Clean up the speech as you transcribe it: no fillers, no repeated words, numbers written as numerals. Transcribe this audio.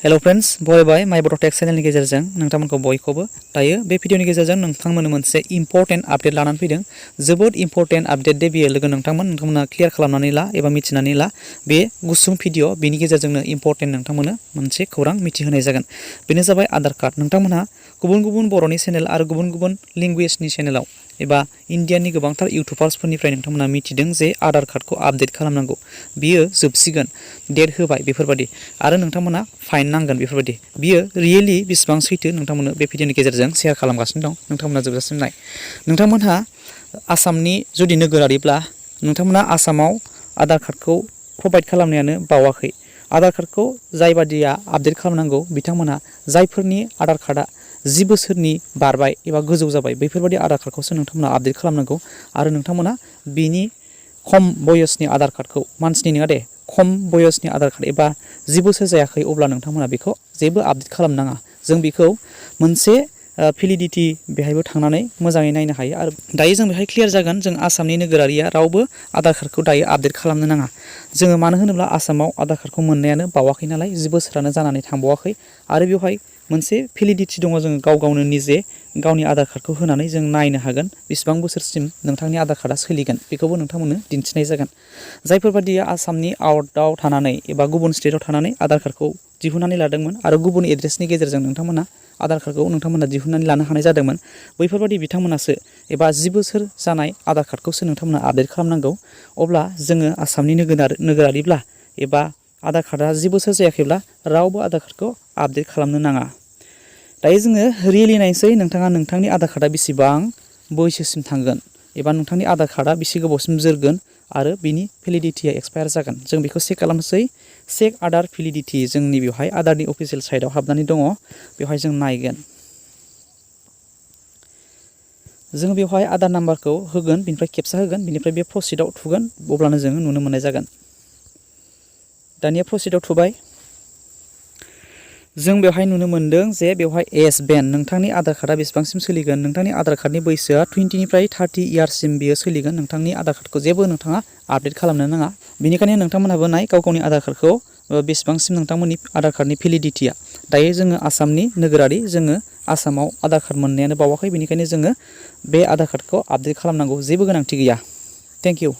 hello friends बयबाय माय बड' tech चेनेलनि गेजेरजों नोंथांमोनखौ बयखौबो दायो बे भिडिअनि गेजेरजों नोंथांमोननो मोनसे इम्पोर्टेन्ट आपडेट लानानै फैदों जोबोद इम्पोर्टेन्ट आपडेट दे बियो लोगो नोंथांमोना क्लियार खालामनानै ला एबा मिथिनानै ला बे गुसुं भिडिअ बेनि गेजेरजोंनो इम्पोर्टेन्ट नोंथांमोननो मोनसे खौरां मिथिहोनाय जागोन बेनो जाबाय आधार कार्ड नोंथांमोनहा गुबुन बर'नि चेनेल आरो गुबुन लेंगुवेजनि चेनेलाव एबा इन्डियानि गोबांथार इउटुबार्सफोरनिफ्राय नोंथांमोना मिथिदों जे आधार कार्डखौ आपडेट खालामनांगौ बियो जोबसिगोन डेट होबाय बेफोरबायदि आरो नोंथांमोना फाइन नांगोन बेफोरबायदि बियो रियेलि बेसेबां सैथो नोंथांमोननो बे भिडिअनि गेजेरजों शेयार खालामगासिनो दं नोंथांमोना जोबजासिम नाय नोंथांमोनहा आसामनि जुदि नोगोरारिब्ला नोंथांमोना आसामाव आधार कार्डखौ प्रभाइड खालामनायानो बावाखै आधार कार्डखौ जाय बादिया आपडेट खालामनांगौ बिथांमोनहा जायफोरनि आधार कार्डआ 10 बोसोरनि बारबाय एबा गोजौ जाबाय बैफोरबायदि आधार कार्डखौसो नोंथांमोना आपडेट खालामनांगौ आरो नोंथांमोना बिनि खम बयसनि आधार कार्डखौ मानसिनि नङा दे खम बयसनि आधार कार्ड एबा 10 बोसोर जायाखै अब्ला नोंथांमोना बेखौ जेबो आपडेट खालामनाङा जों बेखौ मोनसे भेलिडिटी बेहायबो थांनानै मोजाङै नायनो हायो आरो दायो जों बेहाय क्लियार जागोन जों आसामनि नोगोरारिया रावबो आधार कार्डखौ दायो आपडेट खालामनो नाङा जोङो मानो होनोब्ला आसामाव आधार कार्डखौ मोननायानो बावाखै नालाय 10 बोसोरानो जानानै थांबावाखै आरो बेवहाय मोनसे भेलिडिटी दङ जों गावनो निजे गावनि आधार कार्डखौ होनानै जों नायनो हागोन बेसेबां बोसोरसिम नोंथांनि आधार कार्डआ सोलिगोन बेखौबो नोंथांमोननो दिन्थिनाय जागोन जायफोरबादिया आसामनि आउटआव थानानै एबा गुबुन स्टेटआव थानानै आधार कार्डखौ दिहुननानै लादोंमोन आरो गुबुन एड्रेसनि गेजेरजों नोंथांमोना आधार कार्डखौ नोंथांमोना दिहुननानै लानो हानाय जादोंमोन बैफोरबादि बिथांमोनासो एबा 10 बोसोर जानाय आधार कार्डखौसो नोंथांमोना आपडेट खालामनांगौ अब्ला जोङो आसामनि नोगोरारिब्ला एबा आधार कार्डआ 10 बोसोर जायाखैब्ला रावबो आधार कार्डखौ आपडेट खालामनो नाङा दायो जोङो रियेलि नायसै नोंथाङा नोंथांनि आधार कार्डआ बेसेबां बैसोसिम थांगोन एबा नोंथांनि आधार कार्डआ बेसे गोबावसिम जोरगोन आरो बिनि भेलिडिटीया एक्सपायार जागोन जों बेखौ चेक खालामनोसै चेक आधार भेलिडिटी जोंनि बेवहाय आधारनि अफिसियेल साइटआव हाबनानै दङ बेवहाय जों नायगोन जों बेवहाय आधार नाम्बारखौ होगोन बिनिफ्राय खेबसा होगोन बिनिफ्राय बे प्रसिडआव थुगोन अब्लानो जों नुनो मोननाय जागोन दानिया प्रसिडआव थुबाय जों बेवहाय नुनो मोनदों जे बेवहाय एज बेन नोंथांनि आधार कार्डआ बेसेबांसिम सोलिगोन नोंथांनि आधार कार्डनि बैसोआ 20 निफ्राय 30 इयार्ससिम बियो सोलिगोन नोंथांनि आधार कार्डखौ जेबो नोंथाङा आपडेट खालामनो नाङा बेनिखायनो नोंथांमोनहाबो नाय गावनि आधार कार्डखौ बेसेबांसिम नोंथांमोननि आधार कार्डनि भेलिडिटीया दायो जोङो आसामनि नोगोरारि जोङो आसामाव आधार कार्ड मोननायानो बावाखै बेनिखायनो जोङो बे आधार कार्डखौ आपडेट खालामनांगौ जेबो गोनांथि गैया थेंक इउ